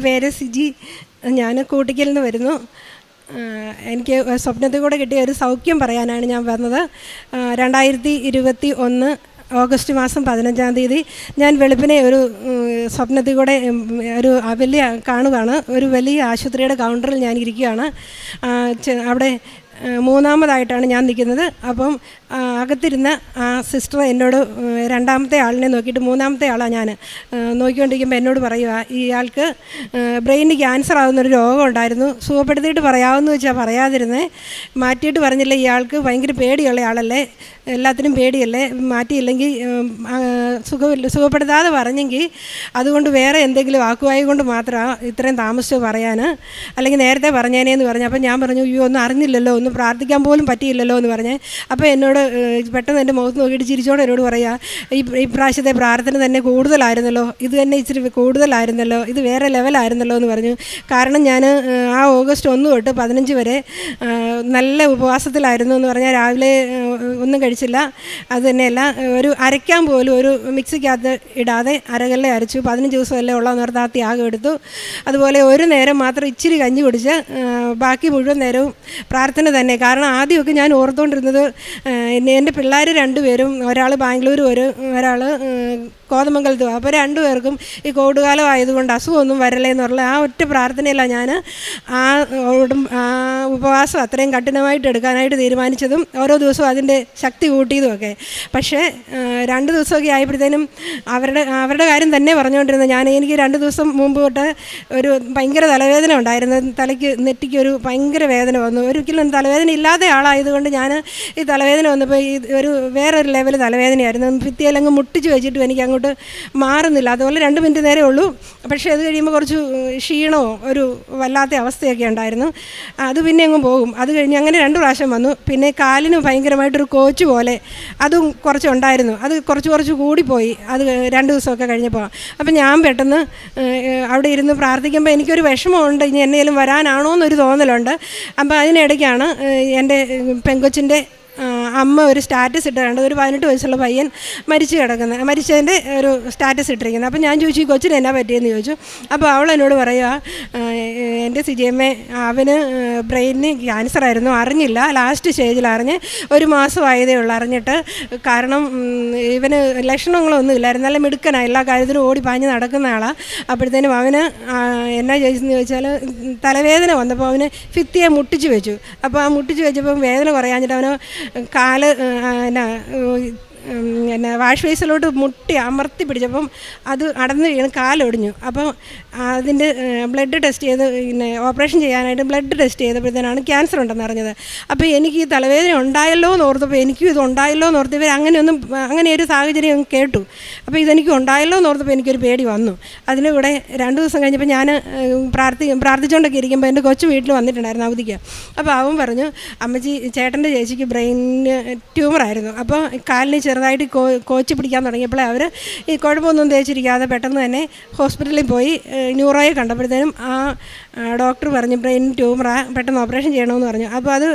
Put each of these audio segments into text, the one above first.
പേര് സിജി. ഞാൻ കൂട്ടിക്കൽ നിന്ന് വരുന്നു. എനിക്ക് സ്വപ്നത്തിൽ കൂടെ കിട്ടിയ ഒരു സൗഖ്യം പറയാനാണ് ഞാൻ വന്നത്. 2021 ഓഗസ്റ്റ് മാസം 15-ാം തീയതി ഞാൻ വെളുപ്പിനെ ഒരു സ്വപ്നത്തിൽ കൂടെ ഒരു വലിയ കാണുകയാണ്. ഒരു വലിയ ആശുപത്രിയുടെ കൗണ്ടറിൽ ഞാൻ ഇരിക്കുകയാണ്. അവിടെ മൂന്നാമതായിട്ടാണ് ഞാൻ നിൽക്കുന്നത്. അപ്പം അകത്തിരുന്ന ആ സിസ്റ്റർ എന്നോട് രണ്ടാമത്തെ ആളിനെ നോക്കിയിട്ട് മൂന്നാമത്തെ ആളാണ് ഞാൻ നോക്കിക്കൊണ്ടിരിക്കുമ്പോൾ എന്നോട് പറയുക, ഇയാൾക്ക് ബ്രെയിനിന് ക്യാൻസർ ആകുന്നൊരു രോഗം ഉണ്ടായിരുന്നു, സുഖപ്പെടുത്തിയിട്ട് പറയാമെന്ന് വെച്ചാൽ പറയാതിരുന്നേ, മാറ്റിയിട്ട് പറഞ്ഞില്ല, ഇയാൾക്ക് ഭയങ്കര പേടിയുള്ള ആളല്ലേ, എല്ലാത്തിനും പേടിയല്ലേ, മാറ്റിയില്ലെങ്കിൽ സുഖപ്പെടുത്താതെ പറഞ്ഞെങ്കിൽ അതുകൊണ്ട് വേറെ എന്തെങ്കിലും ആക്കുവായി കൊണ്ട് മാത്രമാണ് ഇത്രയും താമസിച്ച് പറയാൻ, അല്ലെങ്കിൽ നേരത്തെ പറഞ്ഞേനേന്ന് പറഞ്ഞു. അപ്പം ഞാൻ പറഞ്ഞു, അയ്യോ ഒന്നും അറിഞ്ഞില്ലല്ലോ, ഒന്ന് പ്രാർത്ഥിക്കാൻ പോലും പറ്റിയില്ലല്ലോ എന്ന് പറഞ്ഞേ. അപ്പോൾ എന്നോട് പെട്ടെന്ന് എൻ്റെ മുഖത്ത് നോക്കിയിട്ട് ചിരിച്ചോടെ എന്നോട് പറയുക, ഈ പ്രാവശ്യത്തെ പ്രാർത്ഥന തന്നെ കൂടുതലായിരുന്നല്ലോ, ഇത് തന്നെ ഇച്ചിരി കൂടുതലായിരുന്നല്ലോ, ഇത് വേറെ ലെവലായിരുന്നല്ലോ എന്ന് പറഞ്ഞു. കാരണം ഞാൻ ആ ഓഗസ്റ്റ് 1 തൊട്ട് 15 വരെ നല്ല ഉപവാസത്തിലായിരുന്നു എന്ന് പറഞ്ഞാൽ രാവിലെ ഒന്നും കഴിച്ചില്ല. അത് തന്നെയല്ല, ഒരു അരയ്ക്കാൻ പോലും ഒരു മിക്സിക്കകത്ത് ഇടാതെ അരകല്ലെ അരച്ചു. 15 ദിവസമല്ലേ ഉള്ളതെന്ന് പറഞ്ഞാൽ ആ ത്യാഗം എടുത്തു. അതുപോലെ ഒരു നേരം മാത്രം ഇച്ചിരി കഞ്ഞി കുടിച്ച് ബാക്കി മുഴുവൻ നേരവും പ്രാർത്ഥന തന്നെ. കാരണം ആദ്യമൊക്കെ ഞാൻ ഓർത്തുകൊണ്ടിരുന്നത് എൻ്റെ പിള്ളേർ 2 പേരും, ഒരാൾ ബാംഗ്ലൂർ, ഒരാൾ കോതമംഗലത്തും. അപ്പോൾ 2 പേർക്കും ഈ കോവിഡ് കാലം ആയതുകൊണ്ട് അസുഖമൊന്നും വരല്ലേ എന്ന് പറഞ്ഞാൽ ആ ഒറ്റ പ്രാർത്ഥനയല്ല ഞാൻ ആ ഉപവാസം അത്രയും കഠിനമായിട്ട് എടുക്കാനായിട്ട് തീരുമാനിച്ചതും ഓരോ ദിവസവും അതിൻ്റെ ശക്തി കൂട്ടിയതുമൊക്കെ. പക്ഷേ 2 ദിവസമൊക്കെ ആയപ്പോഴത്തേനും അവരുടെ കാര്യം തന്നെ പറഞ്ഞുകൊണ്ടിരുന്നത്. എനിക്ക് 2 ദിവസം മുമ്പ് തൊട്ട് ഒരു ഭയങ്കര തലവേദന ഉണ്ടായിരുന്നു. നെറ്റിക്ക് ഒരു ഭയങ്കര വേദന വന്നു. ഒരിക്കലും തലവേദന ഇല്ലാത്ത ആളായതുകൊണ്ട് ഞാൻ ഈ തലവേദന വന്നപ്പോൾ ഒരു വേറൊരു ലെവൽ തലവേദനയായിരുന്നു. ഭിത്തിയിലങ്ങ് മുട്ടിച്ച് വെച്ചിട്ടും എനിക്ക് അങ്ങോട്ട് മാറുന്നില്ല. അതുപോലെ 2 മിനിറ്റ് നേരെ ഉള്ളൂ. പക്ഷേ അത് കഴിയുമ്പോൾ കുറച്ച് ക്ഷീണമോ ഒരു വല്ലാത്ത അവസ്ഥയൊക്കെ ഉണ്ടായിരുന്നു. അത് പിന്നെ അങ്ങ് പോകും. അത് കഴിഞ്ഞ് അങ്ങനെ 2 പ്രാവശ്യം വന്നു. പിന്നെ കാലിന് ഭയങ്കരമായിട്ടൊരു കോച്ച് പോലെ അതും കുറച്ചുണ്ടായിരുന്നു. അത് കുറച്ച് കൂടിപ്പോയി അത് 2 ദിവസമൊക്കെ കഴിഞ്ഞപ്പോൾ. അപ്പം ഞാൻ പെട്ടെന്ന് അവിടെ ഇരുന്ന് പ്രാർത്ഥിക്കുമ്പോൾ എനിക്കൊരു വിഷമമുണ്ട്, ഇനി എന്നേലും വരാനാണോ എന്നൊരു തോന്നലുണ്ട്. അപ്പോൾ അതിനിടയ്ക്കാണ് എൻ്റെ പെങ്കൊച്ചിൻ്റെ അമ്മ ഒരു സ്റ്റാറ്റസ് ഇട്ടിട്ടുണ്ട്, ഒരു 18 വയസ്സുള്ള പയ്യൻ മരിച്ചതിൻ്റെ ഒരു സ്റ്റാറ്റസ് ഇട്ടിരിക്കുന്നത്. അപ്പം ഞാൻ ചോദിച്ചു, ഈ കൊച്ചിന് എന്നാ പറ്റിയെന്ന് ചോദിച്ചു. അപ്പോൾ അവൾ എന്നോട് പറയുക, എൻ്റെ സിജിയമ്മേ, അവന് ബ്രെയിനിന് ക്യാൻസർ ആയിരുന്നു, അറിഞ്ഞില്ല, ലാസ്റ്റ് സ്റ്റേജിൽ അറിഞ്ഞ് 1 മാസമായതേ ഉള്ളൂ അറിഞ്ഞിട്ട്. കാരണം ഇവന് ലക്ഷണങ്ങളൊന്നും ഇല്ലായിരുന്നു, നല്ല മിടുക്കനാണ്, എല്ലാ കാര്യത്തിലും ഓടി പാഞ്ഞ് നടക്കുന്ന ആളാണ്. അപ്പോഴത്തേനും അവന് എന്നാ ചോദിച്ചെന്ന് ചോദിച്ചാൽ തലവേദന വന്നപ്പോൾ അവന് ഭിത്തിയെ മുട്ടിച്ച് വെച്ചു. അപ്പോൾ ആ മുട്ടിച്ച് വെച്ചപ്പം വേദന കുറയാഞ്ഞിട്ട് അവന് കാല് വാഷ് ബേസിലോട്ട് മുട്ടി അമർത്തി പിടിച്ചപ്പം അത് അടന്ന് വീണ് കാലൊടിഞ്ഞു. അപ്പം അതിൻ്റെ ബ്ലഡ് ടെസ്റ്റ് ചെയ്ത് ഓപ്പറേഷൻ ചെയ്യാനായിട്ട് ബ്ലഡ് ടെസ്റ്റ് ചെയ്തപ്പോഴത്തേനാണ് ക്യാൻസർ ഉണ്ടെന്ന് അറിഞ്ഞത്. അപ്പോൾ എനിക്ക് ഈ തലവേദന ഉണ്ടായല്ലോ എന്ന് ഓർത്തപ്പോൾ എനിക്കും ഇത് ഉണ്ടായല്ലോ എന്ന് ഓർത്ത് അങ്ങനെ ഒരു സാഹചര്യം കേട്ടു. അപ്പോൾ ഇതെനിക്ക് ഉണ്ടായല്ലോ എന്ന് ഓർത്തപ്പോൾ എനിക്കൊരു പേടി വന്നു. അതിലൂടെ 2 ദിവസം കഴിഞ്ഞപ്പോൾ ഞാൻ പ്രാർത്ഥിച്ചുകൊണ്ടൊക്കെ ഇരിക്കുമ്പോൾ എൻ്റെ കൊച്ചു വീട്ടിൽ വന്നിട്ടുണ്ടായിരുന്നു അവധിക്ക്. അപ്പോൾ അവൻ പറഞ്ഞു, അമ്മച്ചി, ചേട്ടൻ്റെ ചേച്ചിക്ക് ബ്രെയിനിന് ട്യൂമറായിരുന്നു. അപ്പോൾ കാലിന് ചെറുതായിട്ട് കോച്ച് പിടിക്കാൻ തുടങ്ങിയപ്പോൾ അവർ ഈ കുഴപ്പമൊന്നും തേച്ചിരിക്കാതെ പെട്ടെന്ന് തന്നെ ഹോസ്പിറ്റലിൽ പോയി ന്യൂറോയെ കണ്ടപ്പോഴത്തേനും ആ ഡോക്ടർ പറഞ്ഞു ബ്രെയിൻ ട്യൂമറാണ്, പെട്ടെന്ന് ഓപ്പറേഷൻ ചെയ്യണമെന്ന് പറഞ്ഞു. അപ്പോൾ അത്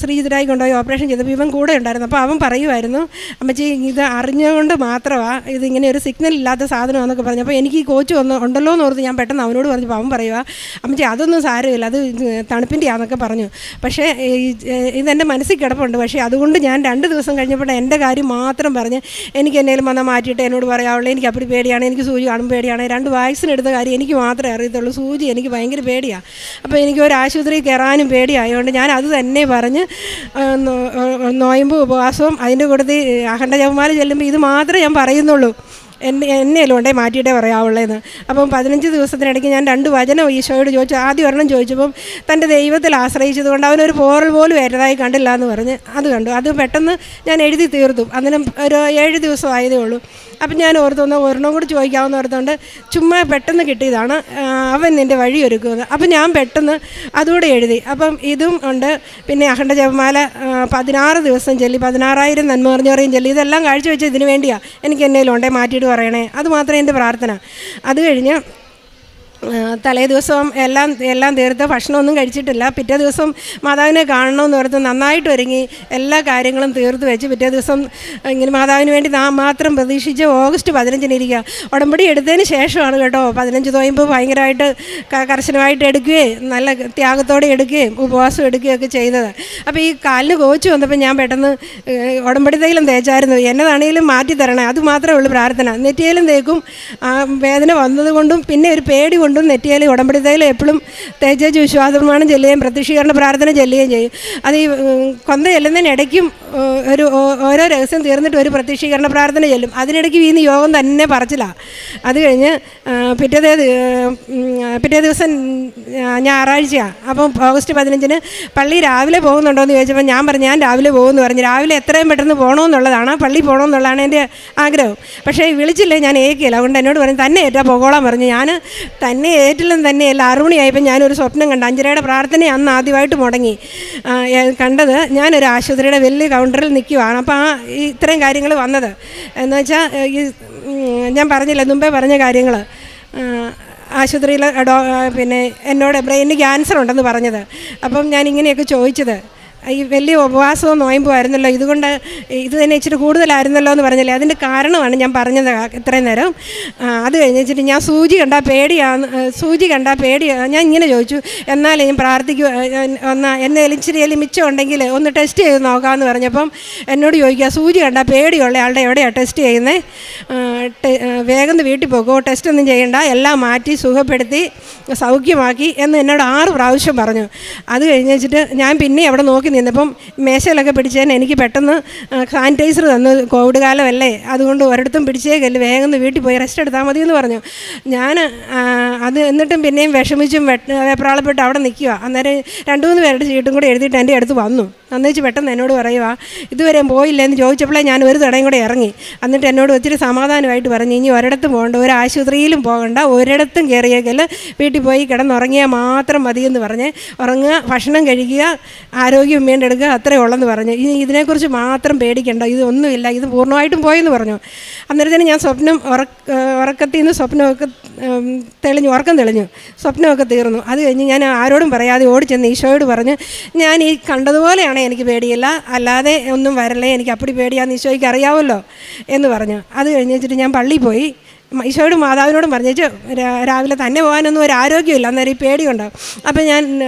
ശ്രീജിതരായി കൊണ്ടുപോയി ഓപ്പറേഷൻ ചെയ്തപ്പോൾ ഇവൻ കൂടെ ഉണ്ടായിരുന്നു. അപ്പോൾ അവൻ പറയുമായിരുന്നു, അമ്മച്ചി ഇത് അറിഞ്ഞുകൊണ്ട് മാത്രമാണ് ഇതിങ്ങനെ ഒരു സിഗ്നൽ ഇല്ലാത്ത സാധനമാണെന്നൊക്കെ പറഞ്ഞു. അപ്പോൾ എനിക്ക് ഈ കോച്ച് ഉണ്ടല്ലോ എന്ന് ഓർത്ത് ഞാൻ പെട്ടെന്ന് അവനോട് പറഞ്ഞപ്പോൾ അവൻ പറയുക, അമ്മച്ചി അതൊന്നും സാരമില്ല, അത് തണുപ്പിൻ്റെ ആണെന്നൊക്കെ പറഞ്ഞു. പക്ഷേ ഇതെൻ്റെ മനസ്സിൽ കിടപ്പുണ്ട്. പക്ഷേ അതുകൊണ്ട് ഞാൻ 2 ദിവസം കഴിഞ്ഞപ്പോൾ എൻ്റെ കാര്യം മാത്രം പറഞ്ഞ് എനിക്ക് എന്നേലും വന്നാൽ മാറ്റിയിട്ട് എന്നോട് പറയാവുള്ളൂ, എനിക്ക് അപ്പടി പേടിയാണ്, എനിക്ക് സൂചി കാണും പേടിയാണ്, 2 വാക്സിൻ എടുത്ത കാര്യം എനിക്ക് മാത്രമേ അറിയത്തുള്ളൂ, സൂചി എനിക്ക് ഭയങ്കര പേടിയാണ്. അപ്പോൾ എനിക്ക് ഒരു ആശുപത്രിയിൽ കയറാനും പേടിയായതുകൊണ്ട് ഞാൻ അത് തന്നെ പറഞ്ഞ് നോയമ്പ് ഉപവാസവും അതിൻ്റെ കൂട്ടത്തിൽ അഖണ്ഡ ജപമാല ചെല്ലുമ്പോൾ ഇത് മാത്രമേ ഞാൻ പറയുന്നുള്ളൂ, എന്നേലും ഉണ്ടേ മാറ്റിയിട്ടേ പറയാവുള്ളതെന്ന്. അപ്പം 15 ദിവസത്തിനിടയ്ക്ക് ഞാൻ 2 വചനം ഈശോയോട് ചോദിച്ചു. ആദ്യം ഒരെണ്ണം ചോദിച്ചപ്പം തൻ്റെ ദൈവത്തിൽ ആശ്രയിച്ചത് കൊണ്ട് അവനൊരു പോറൽ പോലും ഏറ്റതായി കണ്ടില്ല എന്ന് പറഞ്ഞ് അത് കണ്ടു. അത് പെട്ടെന്ന് ഞാൻ എഴുതി തീർത്തു. അന്നേരം ഒരു 7 ദിവസം ആയതേ ഉള്ളൂ. അപ്പം ഞാൻ ഓർത്തുനിന്ന് ഒരെണ്ണം കൂടി ചോദിക്കാമെന്ന് ഓർത്തുകൊണ്ട് ചുമ്മാ പെട്ടെന്ന് കിട്ടിയതാണ്, അവൻ നിൻ്റെ വഴി ഒരുക്കുന്നത്. അപ്പം ഞാൻ പെട്ടെന്ന് അതുകൂടെ എഴുതി. അപ്പം ഇതും ഉണ്ട്. പിന്നെ അഖണ്ഡ ജപമാല 16 ദിവസം ചൊല്ലി 16,000 നന്മ പറഞ്ഞവരെയും ചൊല്ലി. ഇതെല്ലാം കാഴ്ചവെച്ച് ഇതിന് വേണ്ടിയാണ് എനിക്ക് എന്നേലും ഉണ്ടേ മാറ്റിയിട്ട് പറയണേ. അത് മാത്രമേ എൻ്റെ പ്രാർത്ഥന. അത് കഴിഞ്ഞ് തലേ ദിവസം എല്ലാം തീർത്ത് ഭക്ഷണമൊന്നും കഴിച്ചിട്ടില്ല. പിറ്റേ ദിവസം മാതാവിനെ കാണണമെന്ന് ഓർത്ത് നന്നായിട്ട് ഒരുങ്ങി എല്ലാ കാര്യങ്ങളും തീർത്ത് വെച്ച് പിറ്റേ ദിവസം ഇങ്ങനെ മാതാവിന് വേണ്ടി മാത്രം പ്രതീക്ഷിച്ച് ഓഗസ്റ്റ് 15 ഇരിക്കുക. ഉടമ്പടി എടുത്തതിന് ശേഷമാണ് കേട്ടോ 15 നോയമ്പ് ഭയങ്കരമായിട്ട് കർശനമായിട്ട് എടുക്കുകയും നല്ല ത്യാഗത്തോടെ എടുക്കുകയും ഉപവാസം എടുക്കുകയും ഒക്കെ ചെയ്തത്. അപ്പോൾ ഈ കാലിന് കോച്ച് വന്നപ്പോൾ ഞാൻ പെട്ടെന്ന് ഉടമ്പടി തൈലം തേച്ചായിരുന്നു. എന്നതാണെങ്കിലും മാറ്റി തരണേ, അത് മാത്രമേ ഉള്ളൂ പ്രാർത്ഥന. നെറ്റിയിലും തേക്കും. വേദന വന്നതുകൊണ്ടും പിന്നെ ഒരു പേടി കൊണ്ടും നെറ്റിയിൽ ഉടമ്പടി തൈലം എപ്പോഴും തേച്ചേച്ച് വിശ്വാസ പ്രമാണം ചെല്ലുകയും പ്രത്യക്ഷീകരണ പ്രാർത്ഥന ചെല്ലുകയും ചെയ്യും. അത് ഈ കൊന്ത ചെല്ലുന്നതിനിടയ്ക്കും ഓരോ രഹസ്യം തീർന്നിട്ട് ഒരു പ്രത്യക്ഷീകരണ പ്രാർത്ഥന ചെല്ലും. അതിനിടയ്ക്ക് വീന്ന് യോഗം തന്നെ പറച്ചിലാണ്. അത് കഴിഞ്ഞ് പിറ്റേ ദിവസം ഞായറാഴ്ചയാണ്. അപ്പം ഓഗസ്റ്റ് 15 പള്ളി രാവിലെ പോകുന്നുണ്ടോ എന്ന് ചോദിച്ചപ്പോൾ ഞാൻ പറഞ്ഞു ഞാൻ രാവിലെ പോകുമെന്ന് പറഞ്ഞു. രാവിലെ എത്രയും പെട്ടെന്ന് പോകണമെന്നുള്ളതാണ്, പള്ളി പോകണമെന്നുള്ളതാണ് എൻ്റെ ആഗ്രഹം. പക്ഷേ വിളിച്ചില്ലേ ഞാൻ ഏക്കില്ല. അതുകൊണ്ട് എന്നോട് പറഞ്ഞു തന്നെ ഏറ്റാ പോകോളാൻ പറഞ്ഞു. ഞാൻ തന്നെ ഏറ്റില്ലെന്ന് തന്നെയല്ല. 6 മണിയായപ്പോൾ ഞാനൊരു സ്വപ്നം കണ്ടു. 5:30 പ്രാർത്ഥന അന്ന് ആദ്യമായിട്ട് മുടങ്ങി കണ്ടത്. ഞാനൊരു ആശുപത്രിയുടെ വലിയ കൗണ്ടറിൽ നിൽക്കുവാണ്. അപ്പോൾ ഇത്രയും കാര്യങ്ങൾ വന്നത് എന്ന് വെച്ചാൽ ഈ ഞാൻ പറഞ്ഞില്ല മുമ്പേ പറഞ്ഞ കാര്യങ്ങൾ. ആശുപത്രിയിൽ പിന്നെ എന്നോട് ബ്രെയിനിന് ക്യാൻസർ ഉണ്ടെന്ന് പറഞ്ഞത്. അപ്പം ഞാൻ ഇങ്ങനെയൊക്കെ ചോദിച്ചത് ഈ വലിയ ഉപവാസവും നോയമ്പുമായിരുന്നല്ലോ, ഇതുകൊണ്ട് ഇത് തന്നെ ഇച്ചിരി കൂടുതലായിരുന്നല്ലോ എന്ന് പറഞ്ഞില്ലേ. അതിൻ്റെ കാരണമാണ് ഞാൻ പറഞ്ഞത് ഇത്രയും നേരം. അത് കഴിഞ്ഞിട്ട് ഞാൻ സൂചി കണ്ടാൽ പേടിയാണ്. ഞാൻ ഇങ്ങനെ ചോദിച്ചു, എന്നാലും ഞാൻ പ്രാർത്ഥിക്കുക എന്നെ ഇച്ചിരി മിച്ചം ഉണ്ടെങ്കിൽ ഒന്ന് ടെസ്റ്റ് ചെയ്ത് നോക്കാമെന്ന് പറഞ്ഞപ്പം എന്നോട് ചോദിക്കുക സൂചി കണ്ടാൽ പേടിയുള്ള ആളുടെ എവിടെയാണ് ടെസ്റ്റ് ചെയ്യുന്നത്, വേഗം വീട്ടിൽ പോകുമോ, ടെസ്റ്റ് ഒന്നും ചെയ്യണ്ട, എല്ലാം മാറ്റി സുഖപ്പെടുത്തി സൗഖ്യമാക്കി എന്ന് എന്നോട് 6 പ്രാവശ്യം പറഞ്ഞു. അത് കഴിഞ്ഞിട്ട് ഞാൻ പിന്നെ അവിടെ നോക്കി നിന്നപ്പം മേശയിലൊക്കെ പിടിച്ചതിന് എനിക്ക് പെട്ടെന്ന് സാനിറ്റൈസർ തന്നു. കോവിഡ് കാലമല്ലേ, അതുകൊണ്ട് ഒരിടത്തും പിടിച്ചേക്കല്ല, വേഗം വീട്ടിൽ പോയി റെസ്റ്റ് എടുത്താൽ മതി എന്ന് പറഞ്ഞു. ഞാൻ അത് എന്നിട്ടും പിന്നെയും വിഷമിച്ചും വെപ്രാളപ്പെട്ട് അവിടെ നിൽക്കുക. അന്നേരം 2-3 പേരുടെ ചീട്ടും കൂടെ എഴുതിയിട്ട് എൻ്റെ അടുത്ത് വന്നു. അന്നേച്ച് പെട്ടെന്ന് എന്നോട് പറയുക ഇതുവരെയും പോയില്ലെന്ന് ചോദിച്ചപ്പോഴേ ഞാൻ ഒരു തടയും കൂടെ ഇറങ്ങി. എന്നിട്ട് എന്നോട് ഒത്തിരി സമാധാനമായിട്ട് പറഞ്ഞു ഇനി ഒരിടത്തും പോകണ്ട, ഒരു ആശുപത്രിയിലും പോകണ്ട, ഒരിടത്തും കയറിയേക്കൽ, വീട്ടിൽ പോയി കിടന്നുറങ്ങിയാൽ മാത്രം മതിയെന്ന് പറഞ്ഞ് ഉറങ്ങുക, ഭക്ഷണം കഴിക്കുക, ആരോഗ്യം വീണ്ടെടുക്കുക, അത്രയേ ഉള്ളെന്ന് പറഞ്ഞു. ഇനി ഇതിനെക്കുറിച്ച് മാത്രം പേടിക്കേണ്ട, ഇതൊന്നുമില്ല, ഇത് പൂർണ്ണമായിട്ടും പോയെന്ന് പറഞ്ഞു. അന്നേരത്തിന് ഞാൻ ഉറക്കത്തിൽ നിന്ന് സ്വപ്നമൊക്കെ ഉറക്കം തെളിഞ്ഞു, സ്വപ്നമൊക്കെ തീർന്നു. അത് കഴിഞ്ഞ് ഞാൻ ആരോടും പറയാതെ ഓടിച്ചെന്ന് ഈശോയോട് പറഞ്ഞു ഞാൻ ഈ കണ്ടതുപോലെയാണ്, എനിക്ക് പേടിയില്ല, അല്ലാതെ ഒന്നും വരല്ലേ, എനിക്ക് അപ്പടി പേടിയാന്ന് ഈശോയ്ക്ക് അറിയാമല്ലോ എന്ന് പറഞ്ഞു. അത് കഴിഞ്ഞിട്ട് ഞാൻ പള്ളിയിൽ പോയി ഈശോയോടും മാതാവിനോടും പറഞ്ഞേച്ച് രാവിലെ തന്നെ പോകാനൊന്നും ഒരു ആരോഗ്യമില്ല, അന്നേരം ഈ പേടിയുണ്ടാവും. അപ്പം ഞാൻ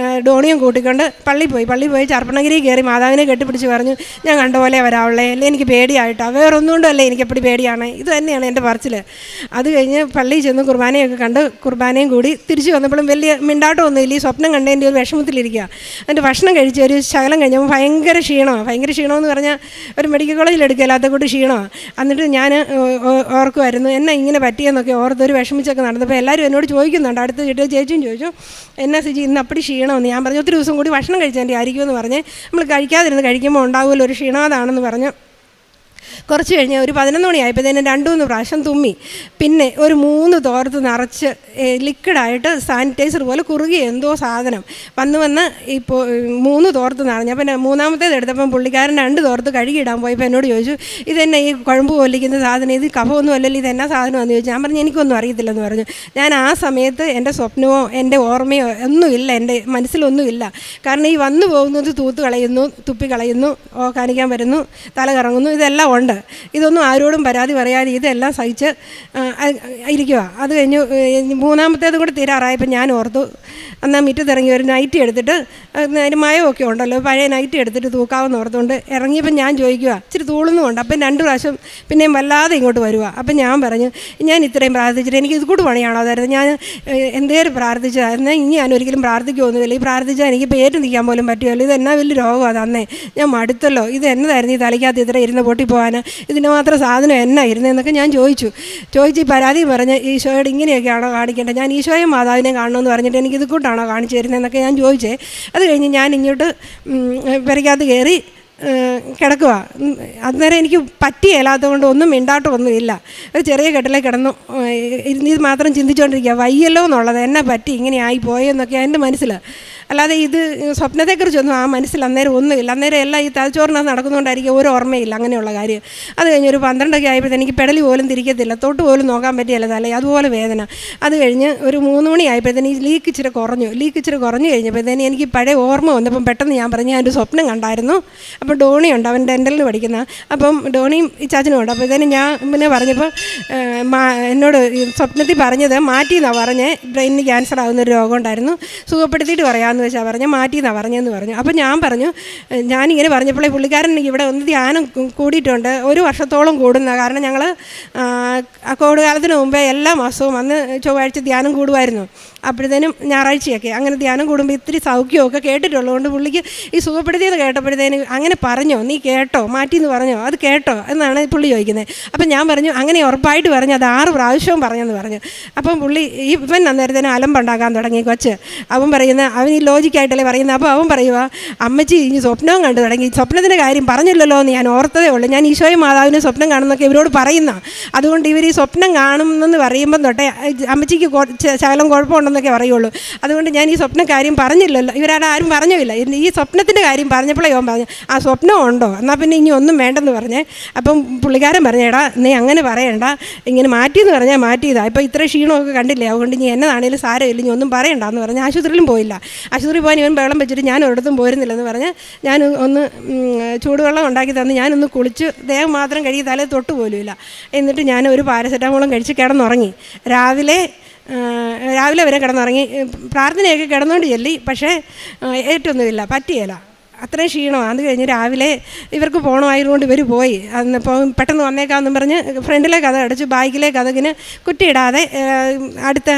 ഡോണിയും കൂട്ടിക്കൊണ്ട് പള്ളിയിൽ പോയി ചർപ്പണഗിരി കയറി മാതാവിനെ കെട്ടിപ്പിടിച്ച് പറഞ്ഞു ഞാൻ കണ്ട പോലെ വരാവുള്ളേ, അല്ലേ എനിക്ക് പേടിയായിട്ടാണ്, വേറൊന്നുകൊണ്ടും അല്ലേ എനിക്ക് എപ്പോഴും പേടിയാണ്, ഇത് തന്നെയാണ് എൻ്റെ പറച്ചിൽ. അത് കഴിഞ്ഞ് പള്ളിയിൽ ചെന്ന് കുർബാനയൊക്കെ കണ്ട് കുർബാനയും കൂടി തിരിച്ച് വന്നപ്പോഴും വലിയ മിണ്ടാട്ടമൊന്നുമില്ല, ഈ സ്വപ്നം കണ്ടതിൻ്റെ ഒരു വിഷമത്തിലിരിക്കുക. എന്നിട്ട് ഭക്ഷണം കഴിച്ച് ഒരു ശകലം കഴിഞ്ഞപ്പോൾ ഭയങ്കര ക്ഷീണമെന്ന് പറഞ്ഞാൽ ഒരു മെഡിക്കൽ കോളേജിൽ എടുക്കില്ലാത്ത കൂടി ക്ഷീണമാണ്. എന്നിട്ട് ഞാൻ ഓർക്കുമായിരുന്നു എന്നെ ഇങ്ങനെ പറ്റിയെന്നൊക്കെ ഓർത്തൊരു വിഷമിച്ചൊക്കെ നടന്നപ്പോൾ എല്ലാവരും എന്നോട് ചോദിക്കുന്നുണ്ട്, അടുത്ത ചേച്ചിയും ചോദിച്ചു എന്നാ സിജി ഇന്ന് അപ്പടി ക്ഷീണമെന്ന്. ഞാൻ പറഞ്ഞു ഒത്തിരി ദിവസം കൂടി ഭക്ഷണം കഴിച്ചതിൻ്റെ ആയിരിക്കുമെന്ന് പറഞ്ഞ് നമ്മൾ കഴിക്കുമ്പോൾ ഉണ്ടാവുമല്ലോ ഒരു ക്ഷീണം, അതാണെന്ന് പറഞ്ഞു. കുറച്ച് കഴിഞ്ഞ് ഒരു 11 മണിയായപ്പോഴത്തേനും 2-3 പ്രാവശ്യം തുമ്മി. പിന്നെ ഒരു 3 തോർത്ത് നിറച്ച് ലിക്വിഡായിട്ട് സാനിറ്റൈസർ പോലെ കുറുകിയ എന്തോ സാധനം വന്ന് ഇപ്പോൾ 3 തോർത്ത് നിറഞ്ഞ. പിന്നെ 3-മത്തേത് എടുത്തപ്പം പുള്ളിക്കാരൻ 2 തോർത്ത് കഴുകിയിടാൻ പോയപ്പോൾ എന്നോട് ചോദിച്ചു ഇതെന്നെ ഈ കുഴമ്പ് പൊല്ലിക്കുന്ന സാധനം, ഇത് കഫമൊന്നും അല്ലല്ലോ, ഇതെന്നാ സാധനമാണെന്ന് ചോദിച്ചു. ഞാൻ പറഞ്ഞു എനിക്കൊന്നും അറിയത്തില്ലെന്ന് പറഞ്ഞു. ഞാൻ ആ സമയത്ത് എൻ്റെ സ്വപ്നമോ എൻ്റെ ഓർമ്മയോ ഒന്നുമില്ല, എൻ്റെ മനസ്സിലൊന്നുമില്ല. കാരണം ഈ വന്നു പോകുന്നത് തൂത്ത് കളയുന്നു, തുപ്പി കളയുന്നു, കാണിക്കാൻ വരുന്നു, തല കറങ്ങുന്നു, ഇതെല്ലാം ഉണ്ട്. ഇതൊന്നും ആരോടും പരാതി പറയാതെ ഇതെല്ലാം സഹിച്ച് ഇരിക്കുക. അത് കഴിഞ്ഞ് 3-മത്തേതും കൂടെ തീരാറായപ്പോൾ ഞാൻ ഓർത്തു എന്നാൽ മുറ്റത്തിറങ്ങി ഒരു നൈറ്റി എടുത്തിട്ട്, അതിന് മയമൊക്കെ ഉണ്ടല്ലോ, പഴയ നൈറ്റി എടുത്തിട്ട് തൂക്കാമെന്ന് ഓർത്തുകൊണ്ട് ഇറങ്ങിയപ്പോൾ ഞാൻ ചോദിക്കുക ഇച്ചിരി തൂളുന്നുമുണ്ട്. അപ്പം 2 പ്രാവശ്യം പിന്നെയും വല്ലാതെ ഇങ്ങോട്ട് വരിക. അപ്പം ഞാൻ പറഞ്ഞു ഞാൻ ഇത്രയും പ്രാർത്ഥിച്ചിട്ട് എനിക്ക് ഇത് കൂടി പണിയാണോ അതായിരുന്നു, ഞാൻ എന്തേലും പ്രാർത്ഥിച്ചതായിരുന്നു, ഇനി ഞാൻ ഒരിക്കലും പ്രാർത്ഥിക്കുമൊന്നുമില്ല, ഈ പ്രാർത്ഥിച്ചാൽ എനിക്ക് പേര് നിൽക്കാൻ പോലും പറ്റുമല്ലോ, ഇത് എന്നാ വലിയ രോഗമാണ് തന്നെ, ഞാൻ മടുത്തല്ലോ, ഇത് എന്നതായിരുന്നു ഈ തലയ്ക്കകത്ത് ഇത്ര ഇരുന്ന് പൊട്ടിപ്പോകാൻ, ഇതിന് മാത്രം സാധനം എന്നാ ഇരുന്നതെന്നൊക്കെ ഞാൻ ചോദിച്ചു ഈ പരാതി പറഞ്ഞ് ഈശോയോട് ഇങ്ങനെയൊക്കെയാണോ കാണിക്കേണ്ടത്, ഞാൻ ഈശോയും മാതാവിനെ കാണണമെന്ന് പറഞ്ഞിട്ട് എനിക്ക് ഇത് കൂട്ടാണോ കാണിച്ചു തരുന്നതെന്നൊക്കെ ഞാൻ ചോദിച്ചേ. അത് കഴിഞ്ഞ് ഞാൻ ഇങ്ങോട്ട് പെരയ്ക്കകത്ത് കയറി കിടക്കുക. അന്നേരം എനിക്ക് പറ്റിയല്ലാത്തത് കൊണ്ട് ഒന്നും മിണ്ടാട്ടമൊന്നുമില്ല, ഒരു ചെറിയ കെട്ടിലേക്ക് കിടന്നു ഇത് മാത്രം ചിന്തിച്ചുകൊണ്ടിരിക്കുക, വയ്യല്ലോ എന്നുള്ളത്, എന്നെ പറ്റി ഇങ്ങനെ ആയി പോയെന്നൊക്കെ എൻ്റെ മനസ്സിൽ. അല്ലാതെ ഇത് സ്വപ്നത്തെക്കുറിച്ചൊന്നും ആ മനസ്സിൽ അന്നേരം ഒന്നുമില്ല. അന്നേരം എല്ലാം ഈ തലച്ചോറിനകത്ത് നടക്കുന്നതുകൊണ്ടായിരിക്കും ഒരു ഓർമ്മയില്ല അങ്ങനെയുള്ള കാര്യം. അത് കഴിഞ്ഞ് ഒരു 12 ആയപ്പോഴത്തേന് എനിക്ക് പെടലി പോലും തിരിക്കത്തില്ല, തൊട്ട് പോലും നോക്കാൻ പറ്റിയല്ല തല, അതുപോലെ വേദന. അത് കഴിഞ്ഞ് ഒരു 3 മണി ആയപ്പോഴത്തേന് ഈ ലീക്ക് ഇച്ചിരി കുറഞ്ഞു കഴിഞ്ഞപ്പോഴത്തേന് എനിക്ക് പഴയ ഓർമ്മ വന്നപ്പം പെട്ടെന്ന് ഞാൻ പറഞ്ഞു, ഞാനൊരു സ്വപ്നം കണ്ടായിരുന്നു. അപ്പോൾ ഡോണിയുണ്ട്, അവൻ ഡെൻ്റലിന് പഠിക്കുന്ന, അപ്പം ഡോണിയും ഈ ചാച്ചനും ഉണ്ട്. അപ്പോഴത്തേനും ഞാൻ പിന്നെ പറഞ്ഞപ്പോൾ എന്നോട് സ്വപ്നത്തിൽ പറഞ്ഞത് മാറ്റിയെന്നാണ് പറഞ്ഞത്, ബ്രെയിനിന് ക്യാൻസർ ആകുന്നൊരു രോഗം ഉണ്ടായിരുന്നു, സുഖപ്പെടുത്തിയിട്ട് പറയാമെന്ന് വെച്ചാൽ പറഞ്ഞ് മാറ്റിയെന്നാണ് പറഞ്ഞതെന്ന് പറഞ്ഞു. അപ്പോൾ ഞാൻ പറഞ്ഞു, ഞാനിങ്ങനെ പറഞ്ഞപ്പോഴേ പുള്ളിക്കാരൻ ഇവിടെ ഒന്ന് ധ്യാനം കൂടിയിട്ടുണ്ട്, 1 വർഷത്തോളം കൂടുന്ന, കാരണം ഞങ്ങൾ കോവിഡ് കാലത്തിന് മുമ്പേ എല്ലാ മാസവും അന്ന് ചൊവ്വാഴ്ച ധ്യാനം കൂടുമായിരുന്നു. അപ്പോഴത്തേനും ഞായറാഴ്ചയൊക്കെ അങ്ങനെ ധ്യാനം കൂടുമ്പോൾ ഇത്തിരി സൗഖ്യമൊക്കെ കേട്ടിട്ടുള്ളതുകൊണ്ട് പുള്ളിക്ക് ഈ സുഖപ്പെടുത്തിയത് കേട്ടപ്പോഴത്തേന് അങ്ങനെ പറഞ്ഞോ, നീ കേട്ടോ, മാറ്റിയെന്ന് പറഞ്ഞോ, അത് കേട്ടോ എന്നാണ് പുള്ളി ചോദിക്കുന്നത്. അപ്പം ഞാൻ പറഞ്ഞു, അങ്ങനെ ഉറപ്പായിട്ട് പറഞ്ഞു, അത് 6 പ്രാവശ്യവും പറഞ്ഞെന്ന് പറഞ്ഞു. അപ്പം പുള്ളി ഇവൻ അന്നേരത്തേനും അലമ്പുണ്ടാക്കാൻ തുടങ്ങി കൊച്ച്. അവൻ അവൻ ഈ ലോജിക്കായിട്ടല്ലേ പറയുന്നത്. അപ്പോൾ അവൻ പറയുക, അമ്മച്ചി ഇനി സ്വപ്നവും കണ്ടു തുടങ്ങി, സ്വപ്നത്തിൻ്റെ കാര്യം പറഞ്ഞില്ലല്ലോ എന്ന് ഞാൻ ഓർത്തതേ ഉള്ളൂ, ഞാൻ ഈശോയും മാതാവിനും സ്വപ്നം കാണുന്നൊക്കെ ഇവരോട് പറയുന്ന, അതുകൊണ്ട് ഇവർ ഈ സ്വപ്നം കാണുമെന്ന് പറയുമ്പം തൊട്ടേ അമ്മച്ചിക്ക് ശകലം കുഴപ്പമുണ്ടെന്നൊക്കെ പറയുള്ളൂ, അതുകൊണ്ട് ഞാൻ ഈ സ്വപ്ന കാര്യം പറഞ്ഞില്ലല്ലോ, ഇവരാടെ ആരും പറഞ്ഞില്ല. ഈ സ്വപ്നത്തിൻ്റെ കാര്യം പറഞ്ഞപ്പോഴേ അവൻ പറഞ്ഞു, ആ സ്വപ്നം ഉണ്ടോ, എന്നാൽ പിന്നെ ഇനി ഒന്നും വേണ്ടെന്ന് പറഞ്ഞേ. അപ്പം പുള്ളിക്കാരൻ പറഞ്ഞേടാ, നീ അങ്ങനെ പറയണ്ട, ഇങ്ങനെ മാറ്റിയെന്ന് പറഞ്ഞാൽ മാറ്റിയതാണ്, ഇപ്പോൾ ഇത്ര ക്ഷീണമൊക്കെ കണ്ടില്ലേ, അതുകൊണ്ട് ഇനി എന്നതാണേലും സാരമില്ല, ഇനി ഒന്നും പറയണ്ടെന്ന് പറഞ്ഞ് ആശുപത്രിയിലും പോയില്ല. ആശുപത്രി പോകാൻ ഇവൻ വെള്ളം വെച്ചിട്ട് ഞാൻ ഒരിടത്തും പോരുന്നില്ലെന്ന് പറഞ്ഞ് ഞാൻ ഒന്ന് ചൂടുവെള്ളം ഉണ്ടാക്കി തന്ന് ഞാനൊന്ന് കുളിച്ച് ദേഹം മാത്രം കഴുകി തലേ തൊട്ട് പോലുമില്ല. എന്നിട്ട് ഞാൻ ഒരു പാരസെറ്റാമോളും കഴിച്ച് കിടന്നുറങ്ങി. രാവിലെ വരെ കിടന്നുറങ്ങി, പ്രാർത്ഥനയൊക്കെ കിടന്നുകൊണ്ട് ചെല്ലി, പക്ഷേ ഏറ്റൊന്നുമില്ല, പറ്റിയല്ല, അത്രയും ക്ഷീണമാണ്. അത് കഴിഞ്ഞ് രാവിലെ ഇവർക്ക് പോകണമായതുകൊണ്ട് ഇവർ പോയി. അന്നിപ്പോൾ പെട്ടെന്ന് വന്നേക്കാമെന്നും പറഞ്ഞ് ഫ്രണ്ടിലെ കഥ അടച്ചു, ബാക്കിലെ കഥകിന് കുറ്റിയിടാതെ അടുത്ത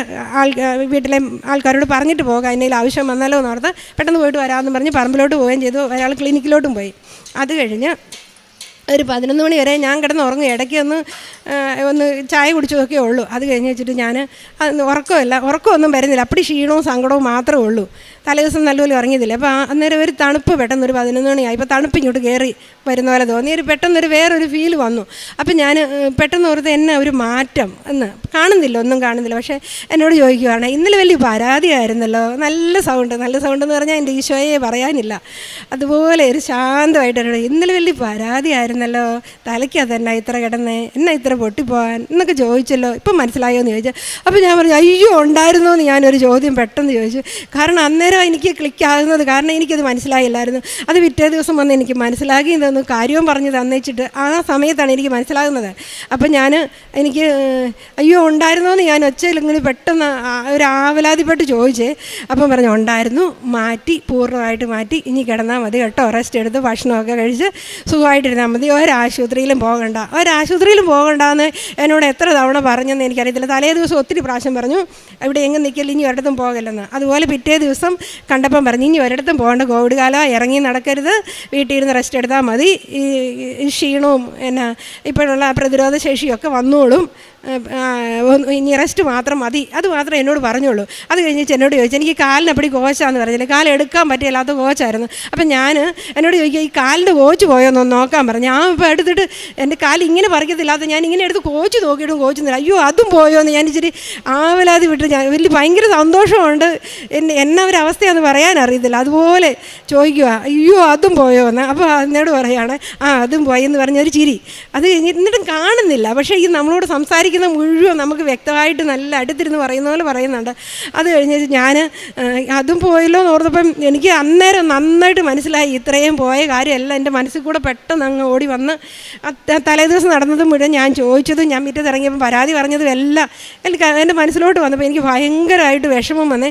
വീട്ടിലെ ആൾക്കാരോട് പറഞ്ഞിട്ട് പോകാം, എന്തെങ്കിലും ആവശ്യം വന്നാലോ എന്ന് ഓർത്ത് പെട്ടെന്ന് പോയിട്ട് വരാമെന്ന് പറഞ്ഞ് പറമ്പിലോട്ട് പോവുകയും ചെയ്തു. ഒരാൾ ക്ലിനിക്കിലോട്ടും പോയി. അത് കഴിഞ്ഞ് ഒരു 11 മണി വരെ ഞാൻ കിടന്ന് ഉറങ്ങും, ഇടയ്ക്ക് ഒന്ന് ചായ കുടിച്ചതൊക്കെ ഉള്ളൂ. അത് കഴിഞ്ഞ് വെച്ചിട്ട് ഞാൻ ഉറക്കമൊന്നും വരുന്നില്ല, അപ്പടി ക്ഷീണവും സങ്കടവും മാത്രമേ ഉള്ളൂ. തലേദിവസം നല്ലപോലെ ഉറങ്ങിയതില്ല. അപ്പോൾ അന്നേരം ഒരു തണുപ്പ് പെട്ടെന്ന് ഒരു 11 മണിയായി, ഇപ്പോൾ തണുപ്പ് ഇങ്ങോട്ട് കയറി വരുന്ന പോലെ തോന്നി, പെട്ടെന്നൊരു വേറൊരു ഫീൽ വന്നു. അപ്പം ഞാൻ പെട്ടെന്ന് ഓർത്ത് എന്നെ ഒരു മാറ്റം എന്ന് ഒന്നും കാണുന്നില്ല. പക്ഷേ എന്നോട് ചോദിക്കുകയാണ്, ഇന്നലെ വലിയ പരാതിയായിരുന്നല്ലോ, നല്ല സൗണ്ട് എന്ന് പറഞ്ഞാൽ എൻ്റെ ഈശോയെ പറയാനില്ല, അതുപോലെ ഒരു ശാന്തമായിട്ട് എന്നോട്, ഇന്നലെ വലിയ പരാതിയായിരുന്നല്ലോ, തലയ്ക്കകത്ത് എന്നാ ഇത്ര കിടന്നേ, എന്നാ ഇത്ര പൊട്ടിപ്പോകാൻ എന്നൊക്കെ ചോദിച്ചല്ലോ, ഇപ്പം മനസ്സിലായോ എന്ന് ചോദിച്ചു. അപ്പോൾ ഞാൻ പറഞ്ഞു, അയ്യോ ഉണ്ടായിരുന്നോ എന്ന് ഞാനൊരു ചോദ്യം പെട്ടെന്ന് ചോദിച്ചു. കാരണം അന്നേരം എനിക്ക് ക്ലിക്കാകുന്നത്, കാരണം എനിക്കത് മനസ്സിലായില്ലായിരുന്നു. അത് പിറ്റേ ദിവസം വന്ന് എനിക്ക് മനസ്സിലാക്കി തന്നു, കാര്യവും പറഞ്ഞ് തന്നിച്ചിട്ട് ആ സമയത്താണ് എനിക്ക് മനസ്സിലാകുന്നത്. അപ്പം എനിക്ക് അയ്യോ ഉണ്ടായിരുന്നോ എന്ന് ഞാൻ ഒച്ചയിലിങ്ങനെ പെട്ടെന്ന് ഒരു ആവലാതിപ്പെട്ട് ചോദിച്ചേ. അപ്പം പറഞ്ഞു, ഉണ്ടായിരുന്നു, പൂർണ്ണമായിട്ട് മാറ്റി, ഇനി കിടന്നാൽ മതി കേട്ടോ, റെസ്റ്റ് എടുത്ത് ഭക്ഷണമൊക്കെ കഴിച്ച് സുഖമായിട്ടിരുന്നാൽ മതി, ഒരാശുപത്രിയിലും പോകണ്ടെന്ന് എന്നോട് എത്ര തവണ പറഞ്ഞെന്ന് എനിക്കറിയത്തില്ല. തലേ ദിവസം ഒത്തിരി പ്രാവശ്യം പറഞ്ഞു, ഇവിടെ എങ്ങും നിൽക്കില്ല, ഇനി ഒരിടത്തും പോകല്ലെന്ന്. അതുപോലെ പിറ്റേ ദിവസം കണ്ടപ്പം പറഞ്ഞു, ഇനി ഒരിടത്തും പോകേണ്ട, കോവിഡ് കാലം, ഇറങ്ങി നടക്കരുത്, വീട്ടിൽ ഇരുന്ന് റെസ്റ്റ് എടുത്താൽ മതി, ഈ ക്ഷീണവും ഇപ്പോഴുള്ള പ്രതിരോധ ശേഷിയൊക്കെ വന്നോളും, ഇനി റെസ്റ്റ് മാത്രം മതി, അത് മാത്രമേ എന്നോട് പറഞ്ഞുള്ളൂ. അത് കഴിഞ്ഞിട്ട് എന്നോട് ചോദിച്ചു, എനിക്ക് കാലിനപ്പടി കോച്ചാന്ന് പറഞ്ഞില്ലേ, കാലെടുക്കാൻ പറ്റില്ലാത്ത കോച്ചായിരുന്നു. അപ്പം എന്നോട് ചോദിക്കുക, ഈ കാലിൻ്റെ കോച്ച് പോയോന്നൊന്ന് നോക്കാൻ പറഞ്ഞു. ഞാൻ ഇപ്പോൾ എടുത്തിട്ട് എൻ്റെ കാല് ഇങ്ങനെ പറിക്കത്തില്ലാത്ത ഞാൻ ഇങ്ങനെ എടുത്ത് കോച്ച് നോക്കിയിട്ടും കോച്ചുന്നില്ല. അയ്യോ അതും പോയോന്ന് ഞാൻ ഇച്ചിരി ആവലാതി വിട്ട്, ഞാൻ ഭയങ്കര സന്തോഷമുണ്ട്, എന്നാ ഒരു അവസ്ഥയാണെന്ന് പറയാൻ അറിയത്തില്ല, അതുപോലെ ചോദിക്കുക, അയ്യോ അതും പോയോന്ന്. അപ്പോൾ എന്നോട് പറയുകയാണ്, അതും പോയെന്ന് പറഞ്ഞൊരു ചിരി. അത് എന്നിട്ടും കാണുന്നില്ല, പക്ഷേ ഈ നമ്മളോട് സംസാരിക്കുന്ന മുഴുവൻ നമുക്ക് വ്യക്തമായിട്ട് നല്ല അടുത്തിരുന്ന് പറയുന്ന പോലെ പറയുന്നുണ്ട്. അത് കഴിഞ്ഞ് ഞാൻ അതും പോയല്ലോ എന്ന് ഓർത്തപ്പം എനിക്ക് അന്നേരം നന്നായിട്ട് മനസ്സിലായി, ഇത്രയും പോയ കാര്യമല്ല എൻ്റെ മനസ്സിൽ കൂടെ പെട്ടെന്ന് അങ്ങ് ഓടി വന്ന് തലേദിവസം നടന്നതും മുഴുവൻ ഞാൻ ചോദിച്ചതും ഞാൻ മുറ്റത്തിറങ്ങിയപ്പോൾ പരാതി പറഞ്ഞതും എല്ലാം എൻ്റെ മനസ്സിലോട്ട് വന്നപ്പോൾ എനിക്ക് ഭയങ്കരമായിട്ട് വിഷമം വന്നേ.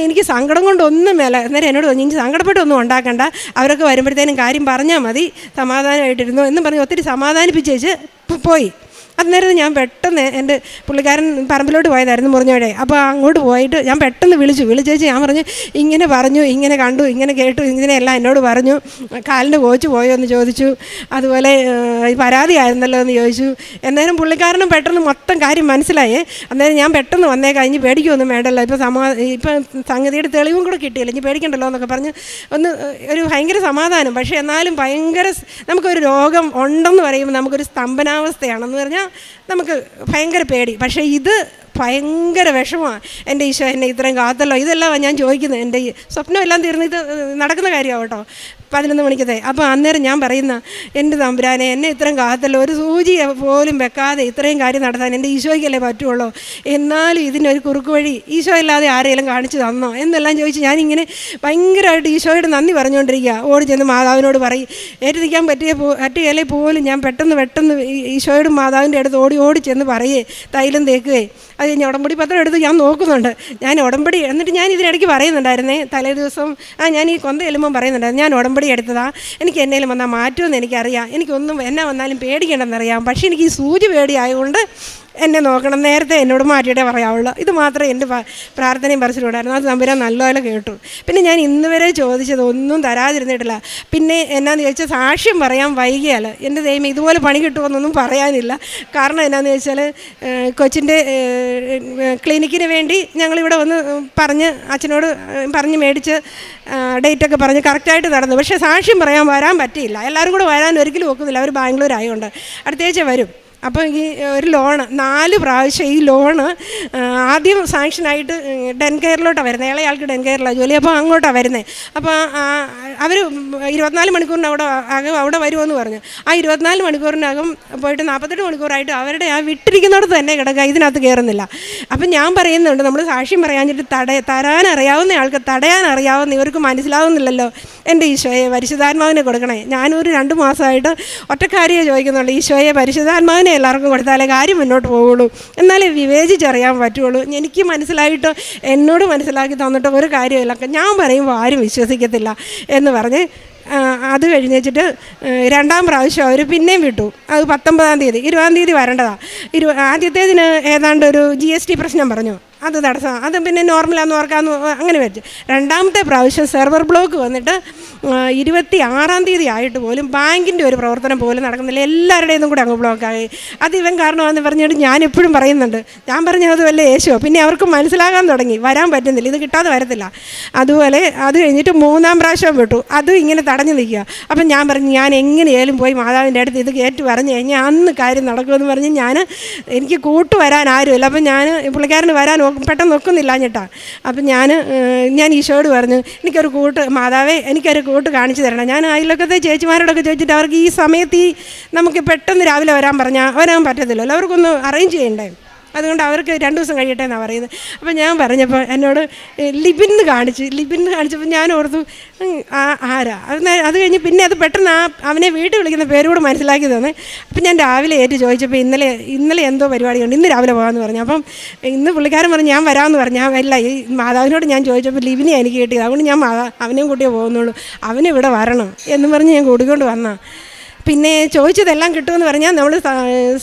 എനിക്ക് സങ്കടം കൊണ്ടൊന്നും മേല. അന്നേരം എന്നോട് തോന്നി, എനിക്ക് സങ്കടപ്പെട്ടൊന്നും ഉണ്ടാക്കണ്ട, അവരൊക്കെ വരുമ്പോഴത്തേനും കാര്യം പറഞ്ഞാൽ മതി, സമാധാനമായിട്ടിരുന്നു എന്നും പറഞ്ഞ് ഒത്തിരി സമാധാനിപ്പിച്ചേച്ച് പോയി. അന്നേരം ഞാൻ പെട്ടെന്ന് എൻ്റെ പുള്ളിക്കാരൻ പറമ്പിലോട്ട് പോയതായിരുന്നു, മുറിഞ്ഞോടെ. അപ്പോൾ അങ്ങോട്ട് പോയിട്ട് ഞാൻ പെട്ടെന്ന് വിളിച്ചേച്ച് ഞാൻ പറഞ്ഞു, ഇങ്ങനെ പറഞ്ഞു, ഇങ്ങനെ കണ്ടു, ഇങ്ങനെ കേട്ടു, ഇങ്ങനെയെല്ലാം എന്നോട് പറഞ്ഞു, കാലിൻ്റെ കോച്ച് പോയോ എന്ന് ചോദിച്ചു, അതുപോലെ പരാതിയായിരുന്നല്ലോ എന്ന് ചോദിച്ചു. എന്നേരം പുള്ളിക്കാരനും പെട്ടെന്ന് മൊത്തം കാര്യം മനസ്സിലായേ. അന്നേരം ഞാൻ പെട്ടെന്ന് വന്നേ, കഴിഞ്ഞ് പേടിക്കൊന്നും വേണ്ടല്ലോ, ഇപ്പം സംഗതിയുടെ തെളിവും കൂടെ കിട്ടിയില്ല, ഇനി പേടിക്കണ്ടല്ലോ എന്നൊക്കെ പറഞ്ഞ് ഒരു ഭയങ്കര സമാധാനം. പക്ഷേ എന്നാലും നമുക്കൊരു രോഗം ഉണ്ടെന്ന് പറയുമ്പോൾ നമുക്കൊരു സ്തംഭനാവസ്ഥയാണെന്ന് പറഞ്ഞാൽ നമുക്ക് ഭയങ്കര പേടി. പക്ഷേ ഇത് ഭയങ്കര വിഷമമാണ്. എൻ്റെ ഈശോ എന്നെ ഇത്രയും കാത്തല്ലോ, ഇതെല്ലാം ഞാൻ ചോദിക്കുന്നത്. എൻ്റെ സ്വപ്നം എല്ലാം തീർന്ന് ഇത് നടക്കുന്ന കാര്യമാണ് കേട്ടോ, 11 മണിക്കത്തെ. അപ്പോൾ അന്നേരം ഞാൻ പറയുന്ന, എൻ്റെ തമ്പുരാനെ എന്നെ ഇത്രയും കാത്തല്ലോ, ഒരു സൂചി പോലും വെക്കാതെ ഇത്രയും കാര്യം നടത്താൻ എൻ്റെ ഈശോയ്ക്കല്ലേ പറ്റുള്ളൂ, എന്നാലും ഇതിനൊരു കുറുക്ക് വഴി ഈശോ അല്ലാതെ ആരെങ്കിലും കാണിച്ചു തന്നോ എന്നെല്ലാം ചോദിച്ച് ഞാനിങ്ങനെ ഭയങ്കരമായിട്ട് ഈശോയോട് നന്ദി പറഞ്ഞുകൊണ്ടിരിക്കുക. ഓടി ചെന്ന് മാതാവിനോട് പറയും, ഏറ്റെടുക്കാൻ പറ്റുകയില്ലേ പോലും ഞാൻ പെട്ടെന്ന് ഈശോയോടും മാതാവിൻ്റെ അടുത്ത് ഓടി ചെന്ന് പറയേ, തൈലം തേക്കുകയെ. അത് കഴിഞ്ഞ് ഉടമ്പടി പത്രം എടുത്ത് ഞാൻ നോക്കുന്നുണ്ട്. ഞാൻ ഉടമ്പടി എന്നിട്ട് ഞാൻ ഇതിനിടയ്ക്ക് പറയുന്നുണ്ടായിരുന്നേ, തലേ ദിവസം ഞാൻ ഈ കൊന്ത ചെല്ലുമ്പം പറയുന്നുണ്ടായിരുന്നു, ഞാൻ ഉടമ്പടി എടുത്തതാ, എനിക്ക് എന്നേലും വന്നാൽ മാറ്റുമെന്ന് എനിക്കറിയാം, എനിക്കൊന്നും എന്നാ വന്നാലും പേടിക്കണമെന്നറിയാം, പക്ഷേ എനിക്ക് ഈ സൂചി പേടിയായതുകൊണ്ട് എന്നെ നോക്കണം, നേരത്തെ എന്നോട് മാറ്റിയിട്ടേ പറയാവുള്ളൂ. ഇത് മാത്രമേ എൻ്റെ പ്രാർത്ഥനയും പറച്ചിലുണ്ടായിരുന്നു. അത് തമ്പുരാൻ നല്ലപോലെ കേട്ടു. പിന്നെ ഞാൻ ഇന്ന് വരെ ചോദിച്ചത് ഒന്നും തരാതിരുന്നിട്ടില്ല. പിന്നെ എന്നാന്ന് ചോദിച്ചാൽ സാക്ഷ്യം പറയാൻ വൈകിയാൽ എൻ്റെ ദൈവം ഇതുപോലെ പണി കിട്ടുമെന്നൊന്നും പറയാനില്ല. കാരണം എന്നാന്ന് ചോദിച്ചാൽ കൊച്ചിൻ്റെ ക്ലിനിക്കിന് വേണ്ടി ഞങ്ങളിവിടെ വന്ന് പറഞ്ഞ് അച്ഛനോട് പറഞ്ഞ് മേടിച്ച് ഡേറ്റൊക്കെ പറഞ്ഞ് കറക്റ്റായിട്ട് നടന്നു. പക്ഷേ സാക്ഷ്യം വരാൻ പറ്റിയില്ല. എല്ലാവരും കൂടെ വരാൻ ഒരിക്കലും ഒക്കുന്നില്ല, അവർ ബാംഗ്ലൂർ ആയതുകൊണ്ട്. അടുത്താഴ്ച വരും. അപ്പോൾ ഈ ഒരു ലോണ് 4 പ്രാവശ്യം ഈ ലോണ് ആദ്യം സാങ്ഷനായിട്ട് ഡെൻകെയറിലോട്ടാണ് വരുന്നത്. ഇളയാൾക്ക് ഡെൻകെയറിലാണ് ജോലി. അപ്പോൾ അങ്ങോട്ടാണ് വരുന്നത്. അപ്പോൾ അവർ 24 മണിക്കൂറിനകം അവിടെ വരുമെന്ന് പറഞ്ഞു. ആ 24 മണിക്കൂറിനകം പോയിട്ട് 48 മണിക്കൂറായിട്ട് അവരുടെ ആ വിട്ടിരിക്കുന്നിടത്ത് തന്നെ കിടക്കുക, ഇതിനകത്ത് കയറുന്നില്ല. അപ്പം ഞാൻ പറയുന്നുണ്ട്, നമ്മൾ സാക്ഷ്യം പറയാഞ്ഞിട്ട് തരാനറിയാവുന്ന ആൾക്ക് തടയാനറിയാവുന്ന ഇവർക്ക് മനസ്സിലാവുന്നില്ലല്ലോ. എൻ്റെ ഈശോയെ പരിശുദ്ധാത്മാവിനെ കൊടുക്കണേ. ഞാനൊരു 2 മാസമായിട്ട് ഒറ്റക്കാരിയെ ചോദിക്കുന്നുള്ളൂ, ഈശോയെ പരിശുദ്ധാത്മാവിനെ എല്ലാവർക്കും കൊടുത്താലേ കാര്യം മുന്നോട്ട് പോവുള്ളൂ, എന്നാലേ വിവേചിച്ചറിയാൻ പറ്റുള്ളൂ. എനിക്ക് മനസ്സിലായിട്ട് എന്നോട് മനസ്സിലാക്കി തന്നിട്ട് ഒരു കാര്യമില്ല, ഞാൻ പറയുമ്പോൾ ആരും വിശ്വസിക്കത്തില്ല എന്ന് പറഞ്ഞ് അത് കഴിഞ്ഞിട്ട് 2ാം പ്രാവശ്യം അവർ പിന്നെയും വിട്ടു. അത് 19-ാം തീയതി 20-ാം തീയതി വരേണ്ടതാണ്. ആദ്യത്തേതിന് ഏതാണ്ട് ഒരു GST പ്രശ്നം പറഞ്ഞു, അത് തടസ്സം, അത് പിന്നെ നോർമലാന്ന് ഓർക്കാമെന്ന് അങ്ങനെ വെച്ച്. 2ാമത്തെ പ്രാവശ്യം സെർവർ ബ്ലോക്ക് വന്നിട്ട് 26-ാം തീയതി ആയിട്ട് പോലും ബാങ്കിൻ്റെ ഒരു പ്രവർത്തനം പോലും നടക്കുന്നില്ല, എല്ലാവരുടേതും കൂടെ അങ്ങ് ബ്ലോക്കായി. അത് ഇവൻ കാരണമാണെന്ന് പറഞ്ഞിട്ട് ഞാൻ എപ്പോഴും പറയുന്നുണ്ട്. ഞാൻ പറഞ്ഞത് വല്ല യേശുവോ, പിന്നെ അവർക്ക് മനസ്സിലാകാൻ തുടങ്ങി, വരാൻ പറ്റുന്നില്ല, ഇത് കിട്ടാതെ വരത്തില്ല. അതുപോലെ അത് കഴിഞ്ഞിട്ട് 3ാം പ്രാവശ്യം വിട്ടു, അതും ഇങ്ങനെ തടഞ്ഞു നിൽക്കുക. അപ്പം ഞാൻ പറഞ്ഞു, ഞാൻ എങ്ങനെയാലും പോയി മാതാവിൻ്റെ അടുത്ത് ഇത് കയറ്റി പറഞ്ഞു കഴിഞ്ഞാൽ അന്ന് കാര്യം നടക്കുമെന്ന് പറഞ്ഞ് എനിക്ക് കൂട്ടുവരാൻ ആരുമില്ല. അപ്പം ഞാൻ പുള്ളിക്കാരന് വരാൻ പെട്ടെന്ന് നോക്കുന്നില്ല എന്നിട്ടാ. അപ്പം ഞാൻ ഈശോയോട് പറഞ്ഞു, എനിക്കൊരു കൂട്ട് മാതാവേ, എനിക്കൊരു കൂട്ട് കാണിച്ചു തരണം. ഞാൻ അയൽവക്കത്തെ ചേച്ചിമാരോടൊക്കെ ചോദിച്ചിട്ട് അവർക്ക് ഈ സമയത്ത് നമുക്ക് പെട്ടെന്ന് രാവിലെ വരാൻ പറ്റത്തില്ലല്ലോ, അവർക്കൊന്ന് അറേഞ്ച് ചെയ്യണ്ടേ. അതുകൊണ്ട് അവർക്ക് 2 ദിവസം കഴിയട്ടെ എന്നാണ് പറയുന്നത്. അപ്പോൾ ഞാൻ പറഞ്ഞപ്പോൾ എന്നോട് ലിബിന്ന് കാണിച്ചപ്പോൾ ഞാൻ ഓർത്തു ആരാ. അത് കഴിഞ്ഞ് പിന്നെ അത് പെട്ടെന്ന് അവനെ വീട്ടിൽ വിളിക്കുന്ന പേര് കൂടെ മനസ്സിലാക്കി തന്നെ. അപ്പം ഞാൻ രാവിലെ ചോദിച്ചപ്പോൾ ഇന്നലെ എന്തോ പരിപാടിയുണ്ട്, ഇന്ന് രാവിലെ പോകാമെന്ന് പറഞ്ഞു. അപ്പം ഇന്ന് പുള്ളിക്കാരൻ പറഞ്ഞു ഞാൻ വരാമെന്ന് പറഞ്ഞു. ഞാൻ ഇല്ല, ഈ മാതാവിനോട് ഞാൻ ചോദിച്ചപ്പോൾ ലിബിനെ എനിക്ക് കിട്ടിയത്, അതുകൊണ്ട് ഞാൻ അവനെയും കൂട്ടിയേ പോകുന്നുള്ളൂ, അവനിവിടെ വരണം എന്ന് പറഞ്ഞ് ഞാൻ കൂടിക്കൊണ്ട് വന്നാൽ. പിന്നെ ചോദിച്ചതെല്ലാം കിട്ടുമെന്ന് പറഞ്ഞാൽ നമ്മൾ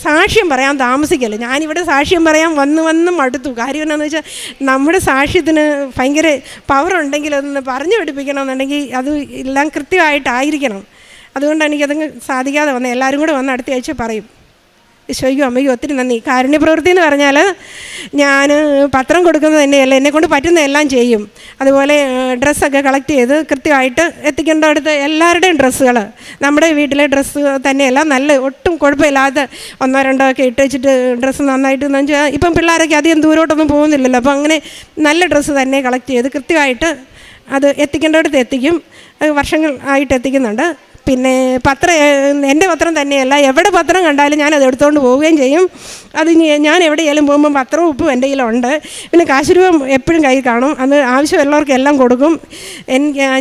സാക്ഷ്യം പറയാൻ താമസിക്കല്ലോ. ഞാനിവിടെ സാക്ഷ്യം പറയാൻ വന്ന് മടുത്തു. കാര്യം എന്താണെന്ന് വെച്ചാൽ നമ്മുടെ സാക്ഷ്യത്തിന് ഭയങ്കര പവറുണ്ടെങ്കിൽ അതൊന്ന് പറഞ്ഞു പഠിപ്പിക്കണമെന്നുണ്ടെങ്കിൽ അത് എല്ലാം കൃത്യമായിട്ടായിരിക്കണം. അതുകൊണ്ടാണ് എനിക്കതങ്ങ് സാധിക്കാതെ വന്നത്. എല്ലാവരും കൂടെ വന്ന് അടുത്ത ആഴ്ച പറയും. ഈശോയ്ക്കും അമ്മയ്ക്കും ഒത്തിരി നന്ദി. കാരുണ്യപ്രവൃത്തി എന്ന് പറഞ്ഞാൽ ഞാൻ പത്രം കൊടുക്കുന്നത് തന്നെയല്ല, എന്നെക്കൊണ്ട് പറ്റുന്നതെല്ലാം ചെയ്യും. അതുപോലെ ഡ്രസ്സൊക്കെ കളക്ട് ചെയ്ത് കൃത്യമായിട്ട് എത്തിക്കേണ്ടടുത്ത് എല്ലാവരുടെയും ഡ്രസ്സുകൾ, നമ്മുടെ വീട്ടിലെ ഡ്രസ്സ് തന്നെയല്ല, നല്ല ഒട്ടും കുഴപ്പമില്ലാതെ 1 2 ഒക്കെ ഇട്ട് വെച്ചിട്ട് ഡ്രസ്സ് നന്നായിട്ട് എന്ന് വെച്ചാൽ ഇപ്പം പിള്ളേരൊക്കെ അധികം ദൂരോട്ടൊന്നും പോകുന്നില്ലല്ലോ. അപ്പോൾ അങ്ങനെ നല്ല ഡ്രസ്സ് തന്നെ കളക്ട് ചെയ്ത് കൃത്യമായിട്ട് അത് എത്തിക്കേണ്ടടുത്ത് എത്തിക്കും. വർഷങ്ങൾ ആയിട്ട് എത്തിക്കുന്നുണ്ട്. പിന്നെ എൻ്റെ പത്രം തന്നെയല്ല, എവിടെ പത്രം കണ്ടാലും ഞാനത് എടുത്തുകൊണ്ട് പോവുകയും ചെയ്യും. അത് ഞാൻ എവിടെയെങ്കിലും പോകുമ്പോൾ പത്രവും ഉപ്പും എൻ്റെ കയ്യിലുണ്ട്. പിന്നെ കാശുരൂപം എപ്പോഴും കയ്യിൽ കാണും, അത് ആവശ്യമുള്ളവർക്ക് എല്ലാം കൊടുക്കും.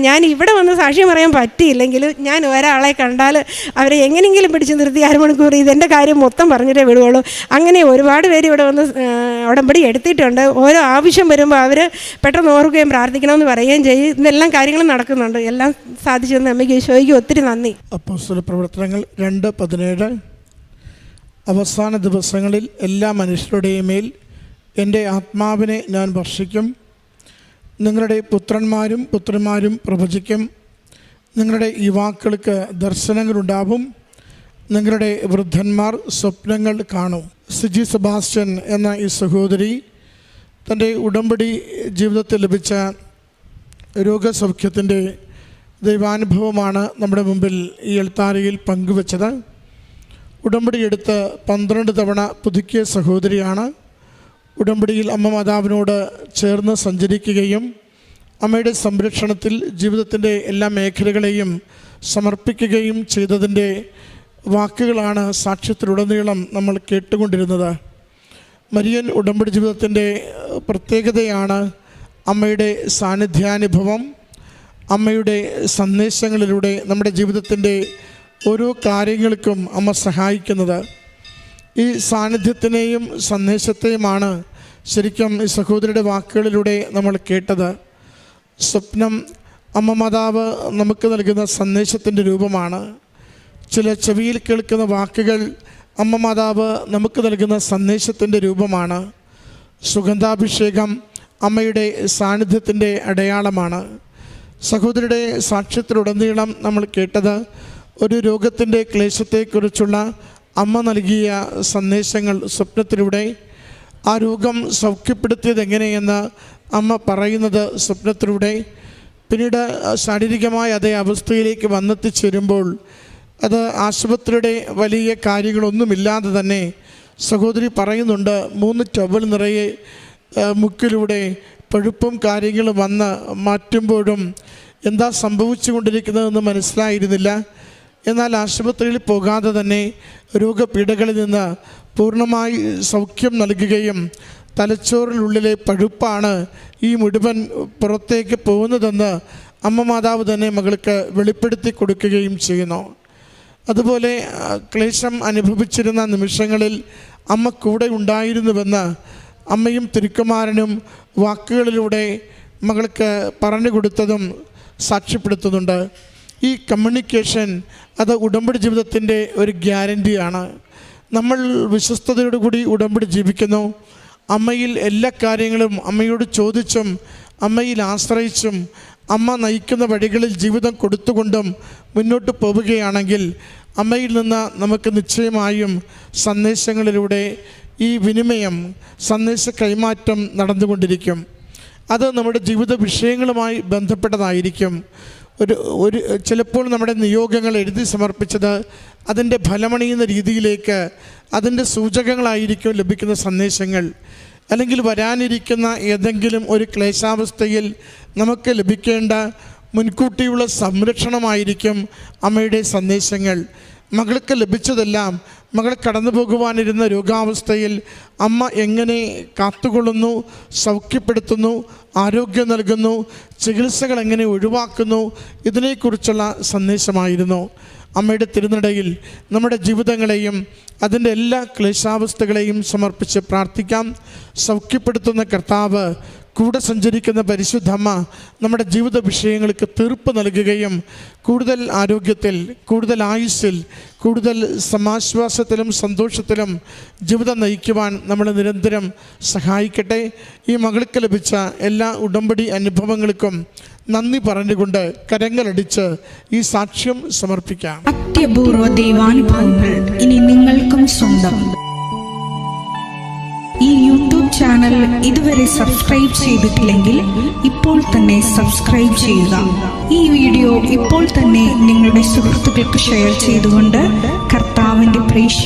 ഞാൻ ഇവിടെ വന്ന് സാക്ഷ്യം പറയാൻ പറ്റിയില്ലെങ്കിൽ ഞാൻ ഒരാളെ കണ്ടാൽ അവരെ എങ്ങനെയെങ്കിലും പിടിച്ച് നിർത്തി 1/2 മണിക്കൂർ ഇതെൻ്റെ കാര്യം മൊത്തം പറഞ്ഞിട്ടേ വിടുകയുള്ളൂ. അങ്ങനെ ഒരുപാട് പേര് ഇവിടെ വന്ന് ഉടമ്പടി എടുത്തിട്ടുണ്ട്. ഓരോ ആവശ്യം വരുമ്പോൾ അവർ പെട്ടെന്ന് ഓർക്കുകയും പ്രാർത്ഥിക്കണമെന്ന് പറയുകയും ചെയ്യും. ഇതെല്ലാം കാര്യങ്ങളും നടക്കുന്നുണ്ട്. എല്ലാം സാധിച്ചു തന്ന അമ്മയ്ക്ക് ഈശോയ്ക്ക് ഒത്തിരി നന്ദി. അപ്പോസ്തല പ്രവർത്തനങ്ങൾ 2:17 അവസാന ദിവസങ്ങളിൽ എല്ലാ മനുഷ്യരുടെയും മേൽ എൻ്റെ ആത്മാവിനെ ഞാൻ വർഷിക്കും. നിങ്ങളുടെ പുത്രന്മാരും പുത്രിമാരും പ്രവചിക്കും. നിങ്ങളുടെ യുവാക്കൾക്ക് ദർശനങ്ങളുണ്ടാവും. നിങ്ങളുടെ വൃദ്ധന്മാർ സ്വപ്നങ്ങൾ കാണും. സിജി സെബാസ്റ്റ്യൻ എന്ന ഈ സഹോദരി തൻ്റെ ഉടമ്പടി ജീവിതത്തിൽ ലഭിച്ച രോഗസൗഖ്യത്തിൻ്റെ ദൈവാനുഭവമാണ് നമ്മുടെ മുമ്പിൽ ഈ എൽത്താരയിൽ പങ്കുവച്ചത്. ഉടമ്പടി എടുത്ത് 12 തവണ പുതുക്കിയ സഹോദരിയാണ്. ഉടമ്പടിയിൽ അമ്മ മാതാവിനോട് ചേർന്ന് സഞ്ചരിക്കുകയും അമ്മയുടെ സംരക്ഷണത്തിൽ ജീവിതത്തിൻ്റെ എല്ലാ മേഖലകളെയും സമർപ്പിക്കുകയും ചെയ്തതിൻ്റെ വാക്കുകളാണ് സാക്ഷ്യത്തിലുടനീളം നമ്മൾ കേട്ടുകൊണ്ടിരുന്നത്. മരിയൻ ഉടമ്പടി ജീവിതത്തിൻ്റെ പ്രത്യേകതയാണ് അമ്മയുടെ സാന്നിധ്യാനുഭവം. അമ്മയുടെ സന്ദേശങ്ങളിലൂടെ നമ്മുടെ ജീവിതത്തിൻ്റെ ഓരോ കാര്യങ്ങൾക്കും അമ്മ സഹായിക്കുന്നത്. ഈ സാന്നിധ്യത്തിനെയും സന്ദേശത്തെയുമാണ് ശരിക്കും ഈ സഹോദരിയുടെ വാക്കുകളിലൂടെ നമ്മൾ കേട്ടത്. സ്വപ്നം അമ്മ മാതാവ് നമുക്ക് നൽകുന്ന സന്ദേശത്തിൻ്റെ രൂപമാണ്. ചില ചെവിയിൽ കേൾക്കുന്ന വാക്കുകൾ അമ്മ മാതാവ് നമുക്ക് നൽകുന്ന സന്ദേശത്തിൻ്റെ രൂപമാണ്. സുഗന്ധാഭിഷേകം അമ്മയുടെ സാന്നിധ്യത്തിൻ്റെ അടയാളമാണ്. സഹോദരിയുടെ സാക്ഷ്യത്തിലുടനീളം നമ്മൾ കേട്ടത് ഒരു രോഗത്തിൻ്റെ ക്ലേശത്തെക്കുറിച്ചുള്ള അമ്മ നൽകിയ സന്ദേശങ്ങൾ സ്വപ്നത്തിലൂടെ. ആ രോഗം സൗഖ്യപ്പെടുത്തിയത് എങ്ങനെയെന്ന് അമ്മ പറയുന്നത് സ്വപ്നത്തിലൂടെ. പിന്നീട് ശാരീരികമായ അതേ അവസ്ഥയിലേക്ക് വന്നെത്തിച്ചേരുമ്പോൾ അത് ആശുപത്രിയുടെ വലിയ കാര്യങ്ങളൊന്നുമില്ലാതെ തന്നെ സഹോദരി പറയുന്നുണ്ട്, 3 ടവൽ നിറയെ മുക്കിലൂടെ പഴുപ്പും കാര്യങ്ങളും വന്ന് മാറ്റുമ്പോഴും എന്താ സംഭവിച്ചു കൊണ്ടിരിക്കുന്നതെന്ന് മനസ്സിലായിരുന്നില്ല. എന്നാൽ ആശുപത്രിയിൽ പോകാതെ തന്നെ രോഗപീഠകളിൽ നിന്ന് പൂർണ്ണമായി സൗഖ്യം നൽകുകയും തലച്ചോറിനുള്ളിലെ പഴുപ്പാണ് ഈ മുഴുവൻ പുറത്തേക്ക് പോകുന്നതെന്ന് അമ്മ മാതാവ് തന്നെ മകൾക്ക് വെളിപ്പെടുത്തി കൊടുക്കുകയും ചെയ്യുന്നു. അതുപോലെ ക്ലേശം അനുഭവിച്ചിരുന്ന നിമിഷങ്ങളിൽ അമ്മ കൂടെ ഉണ്ടായിരുന്നുവെന്ന് അമ്മയും തിരുക്കുമാരനും വാക്കുകളിലൂടെ മകൾക്ക് പറഞ്ഞു കൊടുത്തതും സാക്ഷ്യപ്പെടുത്തുന്നുണ്ട്. ഈ കമ്മ്യൂണിക്കേഷൻ അത് ഉടമ്പടി ജീവിതത്തിൻ്റെ ഒരു ഗ്യാരൻറ്റിയാണ്. നമ്മൾ വിശ്വസ്തയോടുകൂടി ഉടമ്പടി ജീവിക്കുന്നു. അമ്മയിൽ എല്ലാ കാര്യങ്ങളും അമ്മയോട് ചോദിച്ചും അമ്മയിൽ ആശ്രയിച്ചും അമ്മ നയിക്കുന്ന വഴികളിൽ ജീവിതം കൊടുത്തുകൊണ്ടും മുന്നോട്ട് പോവുകയാണെങ്കിൽ അമ്മയിൽ നിന്ന് നമുക്ക് നിശ്ചയമായും സന്ദേശങ്ങളിലൂടെ ഈ വിനിമയം, സന്ദേശ കൈമാറ്റം നടന്നുകൊണ്ടിരിക്കും. അത് നമ്മുടെ ജീവിത വിഷയങ്ങളുമായി ബന്ധപ്പെട്ടതായിരിക്കും. ഒരു ചിലപ്പോൾ നമ്മുടെ നിയോഗങ്ങൾ എഴുതി സമർപ്പിച്ചത് അതിൻ്റെ ഫലമണിയുന്ന രീതിയിലേക്ക് അതിൻ്റെ സൂചകങ്ങളായിരിക്കും ലഭിക്കുന്ന സന്ദേശങ്ങൾ. അല്ലെങ്കിൽ വരാനിരിക്കുന്ന ഏതെങ്കിലും ഒരു ക്ലേശാവസ്ഥയിൽ നമുക്ക് ലഭിക്കേണ്ട മുൻകൂട്ടിയുള്ള സംരക്ഷണമായിരിക്കും അമ്മയുടെ സന്ദേശങ്ങൾ. മകൾക്ക് ലഭിച്ചതെല്ലാം മകൾ കടന്നു പോകുവാനിരുന്ന രോഗാവസ്ഥയിൽ അമ്മ എങ്ങനെ കാത്തുകൊള്ളുന്നു, സൗഖ്യപ്പെടുത്തുന്നു, ആരോഗ്യം നൽകുന്നു, ചികിത്സകൾ എങ്ങനെ ഒഴിവാക്കുന്നു, ഇതിനെക്കുറിച്ചുള്ള സന്ദേശമായിരുന്നു. അമ്മയുടെ തിരുനടയിൽ നമ്മുടെ ജീവിതങ്ങളെയും അതിൻ്റെ എല്ലാ ക്ലേശാവസ്ഥകളെയും സമർപ്പിച്ച് പ്രാർത്ഥിക്കാം. സൗഖ്യപ്പെടുത്തുന്ന കർത്താവ്, കൂടെ സഞ്ചരിക്കുന്ന പരിശുദ്ധമ്മ നമ്മുടെ ജീവിത വിഷയങ്ങൾക്ക് തീർപ്പ് നൽകുകയും കൂടുതൽ ആരോഗ്യത്തിൽ, കൂടുതൽ ആയുസ്സിൽ, കൂടുതൽ സമാശ്വാസത്തിലും സന്തോഷത്തിലും ജീവിതം നയിക്കുവാൻ നമ്മളെ നിരന്തരം സഹായിക്കട്ടെ. ഈ മകൾക്ക് ലഭിച്ച എല്ലാ ഉടമ്പടി അനുഭവങ്ങൾക്കും നന്ദി പറഞ്ഞുകൊണ്ട് കരങ്ങളടിച്ച് ഈ സാക്ഷ്യം സമർപ്പിക്കാം. അത്യപൂർവ ദൈവാനുഭവങ്ങൾ ഇനി നിങ്ങൾക്കും സ്വന്തം. ഈ യൂട്യൂബ് ചാനൽ ഇതുവരെ സബ്സ്ക്രൈബ് ചെയ്തിട്ടില്ലെങ്കിൽ ഇപ്പോൾ തന്നെ സബ്സ്ക്രൈബ് ചെയ്യുക. ഈ വീഡിയോ ഇപ്പോൾ തന്നെ നിങ്ങളുടെ സുഹൃത്തുക്കൾക്ക് ഷെയർ ചെയ്തുകൊണ്ട് കർത്താവിൻ്റെ പ്രേക്ഷിത